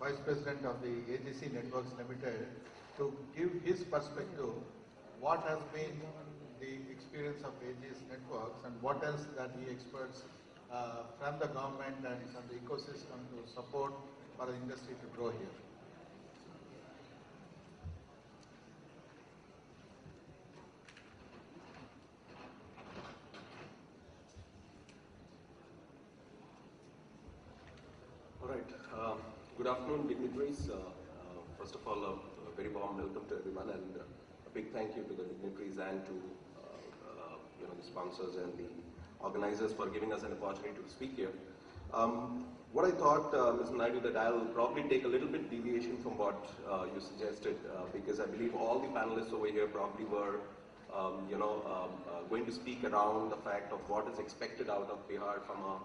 Vice President of the AGC Networks Limited, to give his perspective, what has been the experience of AGS Networks and what else that he expects from the government and from the ecosystem to support for the industry to grow here. All right. Good afternoon, dignitaries. First of all, a very warm welcome to everyone, and a big thank you to the dignitaries and to the sponsors and the organizers for giving us an opportunity to speak here. What I thought, Mr. Naidu, that I'll probably take a little bit deviation from what you suggested, because I believe all the panelists over here probably were, going to speak around the fact of what is expected out of Bihar from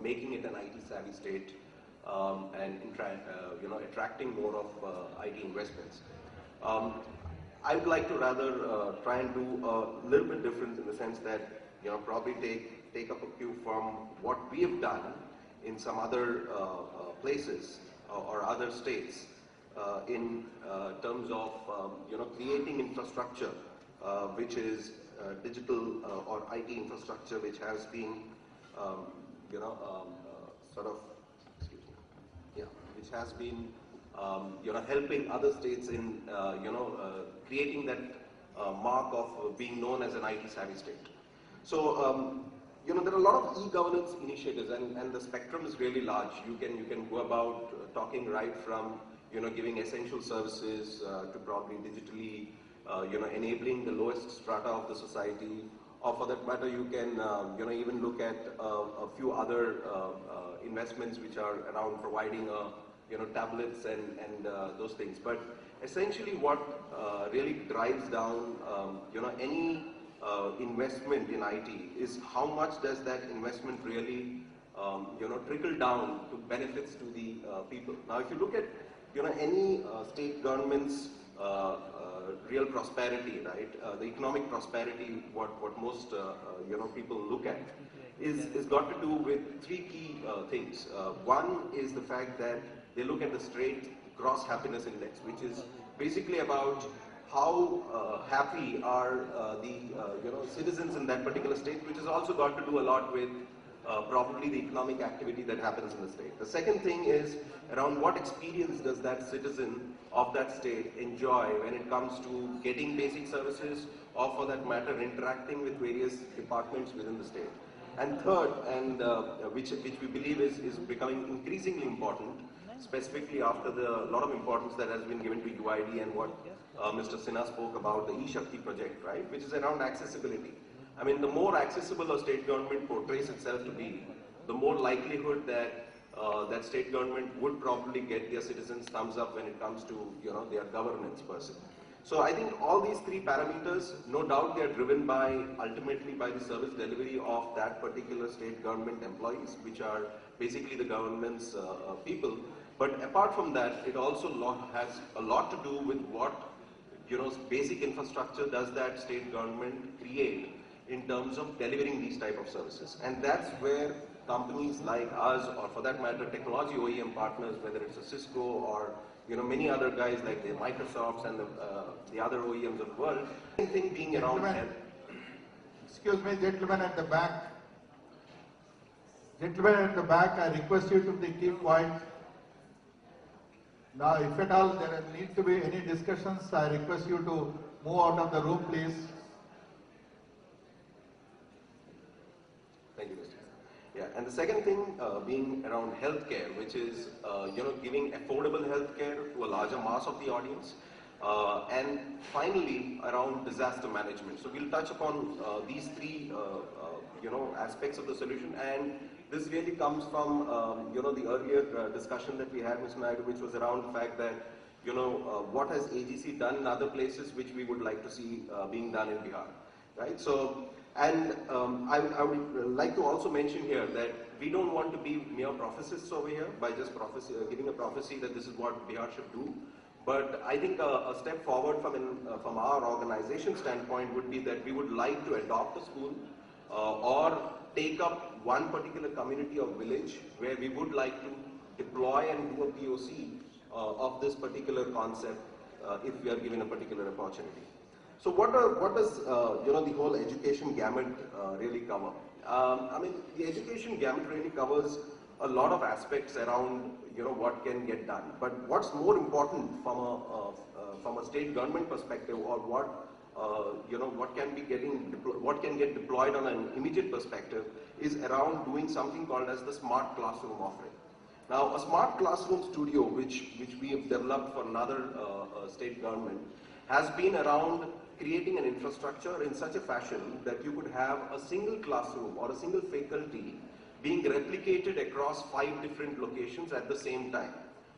making it an IT-savvy state. And attracting more of IT investments. I would like to rather try and do a little bit different in the sense that probably take up a cue from what we have done in some other places or other states in terms of creating infrastructure which is digital or IT infrastructure which has been which has been helping other states in creating that mark of being known as an IT savvy state. So there are a lot of e-governance initiatives, and the spectrum is really large. You can go about talking right from giving essential services to probably digitally enabling the lowest strata of the society, or for that matter you can even look at a few other investments which are around providing tablets and those things. But essentially what really drives down any investment in IT is how much does that investment really trickle down to benefits to the people. Now if you look at any state government's real prosperity, right? The economic prosperity, what most people look at, is got to do with three key things. One is the fact that they look at the straight gross happiness index, which is basically about how happy are the citizens in that particular state, which has also got to do a lot with probably the economic activity that happens in the state. The second thing is around what experience does that citizen of that state enjoy when it comes to getting basic services, or for that matter interacting with various departments within the state. And third, and which we believe is becoming increasingly important, specifically after the lot of importance that has been given to UID and what Mr. Sinha spoke about, the eShakti project, right, which is around accessibility. I mean, the more accessible a state government portrays itself to be, the more likelihood that that state government would probably get their citizens' thumbs up when it comes to their governance per se. So I think all these three parameters, no doubt they are driven by ultimately by the service delivery of that particular state government employees, which are basically the government's people. But apart from that, it also has a lot to do with what basic infrastructure does that state government create in terms of delivering these type of services. And that's where companies like us, or for that matter technology OEM partners, whether it's a Cisco or many other guys like the Microsofts and the other OEMs of the world, anything being around health. Excuse me, gentlemen at the back. Gentlemen at the back, I request you to be keep quiet. Now, if at all there need to be any discussions, I request you to move out of the room, please. Thank you, Mr. Yeah, and the second thing being around healthcare, which is giving affordable healthcare to a larger mass of the audience, and finally around disaster management. So we'll touch upon these three aspects of the solution, and this really comes from the earlier discussion that we had, Mr. Naidu, which was around the fact that what has AGC done in other places which we would like to see being done in Bihar, right? So. And I would like to also mention here that we don't want to be mere prophesists over here by just giving a prophecy that this is what Bihar should do. But I think a step forward from our organization standpoint would be that we would like to adopt a school or take up one particular community or village where we would like to deploy and do a POC of this particular concept if we are given a particular opportunity. So what does the whole education gamut really cover? I mean, the education gamut really covers a lot of aspects around what can get done. But what's more important from a state government perspective, or what can get deployed on an immediate perspective, is around doing something called as the smart classroom offering. Now, a smart classroom studio, which we have developed for another state government, has been around creating an infrastructure in such a fashion that you could have a single classroom or a single faculty being replicated across 5 different locations at the same time.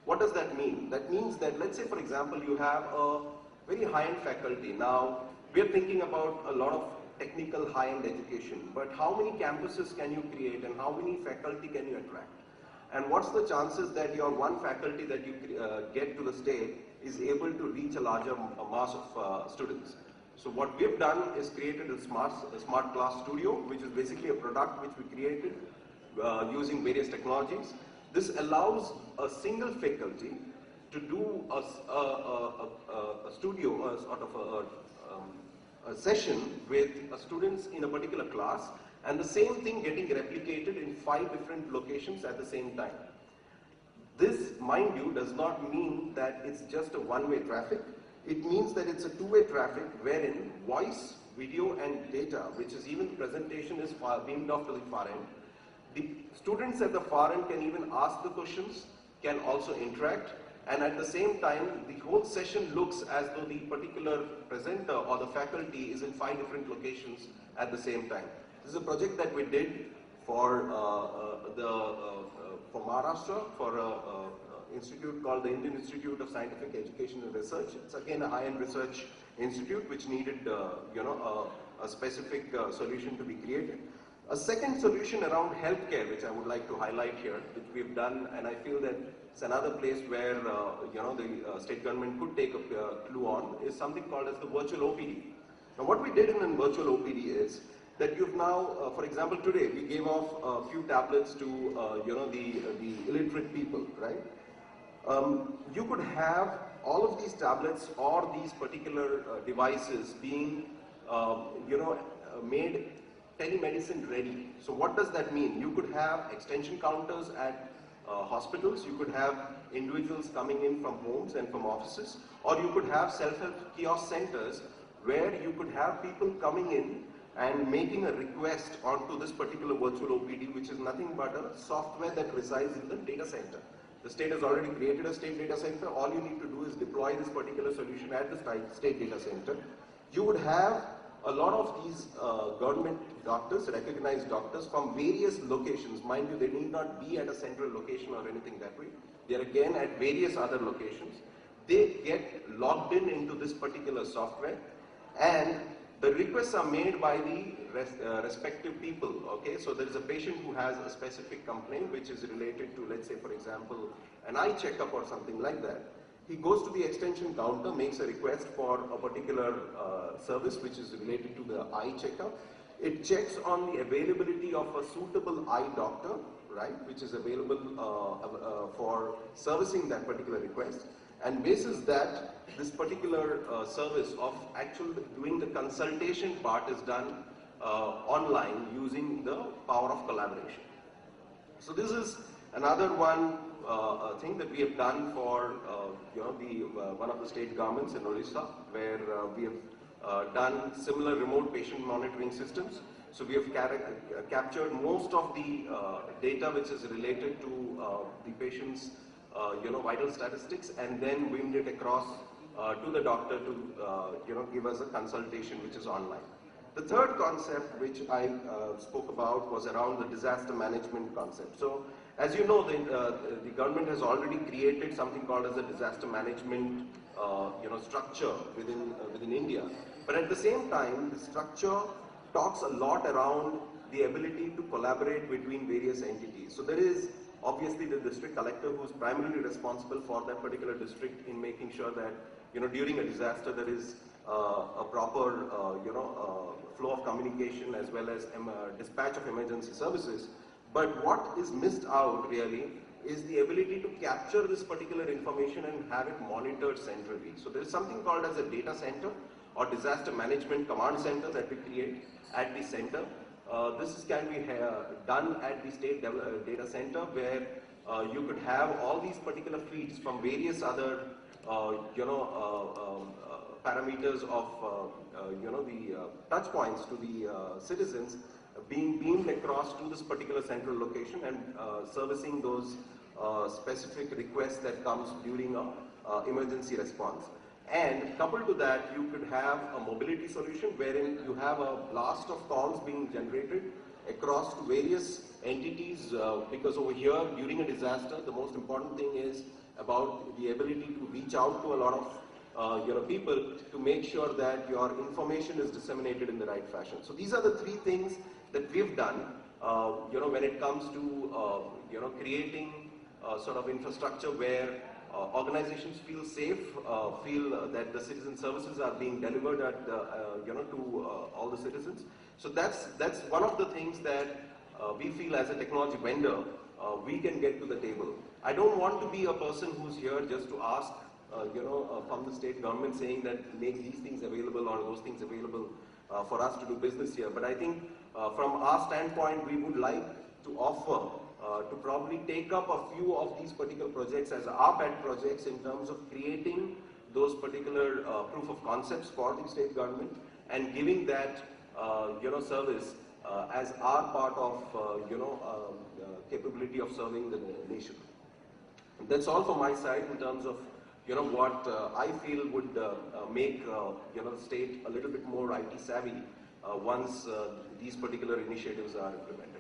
What does that mean? That means that, let's say for example, you have a very high-end faculty. Now, we're thinking about a lot of technical high-end education, but how many campuses can you create and how many faculty can you attract? And what's the chances that your one faculty that you get to the state is able to reach a larger mass of students? So what we've done is created a smart class studio, which is basically a product which we created using various technologies. This allows a single faculty to do a studio, a sort of a session with students in a particular class, and the same thing getting replicated in 5 different locations at the same time. This, mind you, does not mean that it's just a one-way traffic. It means that it's a two-way traffic wherein voice, video and data, which is even presentation, is beamed off to the far end. The students at the far end can even ask the questions, can also interact, and at the same time, the whole session looks as though the particular presenter or the faculty is in 5 different locations at the same time. This is a project that we did for Maharashtra, for an institute called the Indian Institute of Scientific Education and Research. It's again a high-end research institute which needed a specific solution to be created. A second solution around healthcare, which I would like to highlight here, which we've done, and I feel that it's another place where the state government could take a clue on, is something called as the virtual OPD. Now, what we did in virtual OPD is that you've now, for example, today we gave off a few tablets to the illiterate people, right? You could have all of these tablets or these particular devices being, made telemedicine ready. So what does that mean? You could have extension counters at hospitals, you could have individuals coming in from homes and from offices, or you could have self-help kiosk centers where you could have people coming in and making a request onto this particular virtual OPD, which is nothing but a software that resides in the data center. The state has already created a state data center. All you need to do is deploy this particular solution at the state data center. You would have a lot of these government doctors, recognized doctors from various locations. Mind you, they need not be at a central location or anything that way. They are again at various other locations. They get logged into this particular software, and the requests are made by the respective people, okay? So there is a patient who has a specific complaint which is related to, let's say, for example, an eye checkup or something like that. He goes to the extension counter, makes a request for a particular service which is related to the eye checkup. It checks on the availability of a suitable eye doctor, right, which is available for servicing that particular request. And basis that, this particular service of actually doing the consultation part is done online using the power of collaboration. So this is another one thing that we have done for one of the state governments in Odisha, where we have done similar remote patient monitoring systems. So we have captured most of the data which is related to the patient's vital statistics, and then beamed it across to the doctor to give us a consultation which is online. The third concept which I spoke about was around the disaster management concept. So as you know, the government has already created something called as a disaster management structure within India. But at the same time, the structure talks a lot around the ability to collaborate between various entities. So there is obviously the district collector who is primarily responsible for that particular district in making sure that during a disaster there is a proper flow of communication as well as dispatch of emergency services. But what is missed out really is the ability to capture this particular information and have it monitored centrally. So there is something called as a data center or disaster management command center that we create at the center. This can be done at the state data center, where you could have all these particular feeds from various other parameters of the touch points to the citizens being beamed across to this particular central location and servicing those specific requests that comes during a emergency response. And coupled to that, you could have a mobility solution wherein you have a blast of calls being generated across to various entities, because over here during a disaster, the most important thing is about the ability to reach out to a lot of people to make sure that your information is disseminated in the right fashion. So these are the three things that we've done when it comes to creating sort of infrastructure where organizations feel safe, feel that the citizen services are being delivered at to all the citizens. So that's one of the things that we feel as a technology vendor we can get to the table. I don't want to be a person who's here just to ask from the state government saying that make these things available or those things available for us to do business here. But I think from our standpoint, we would like to offer to probably take up a few of these particular projects as our pet projects in terms of creating those particular proof of concepts for the state government and giving that service as our part of capability of serving the nation. That's all from my side in terms of what I feel would make the state a little bit more IT savvy once these particular initiatives are implemented.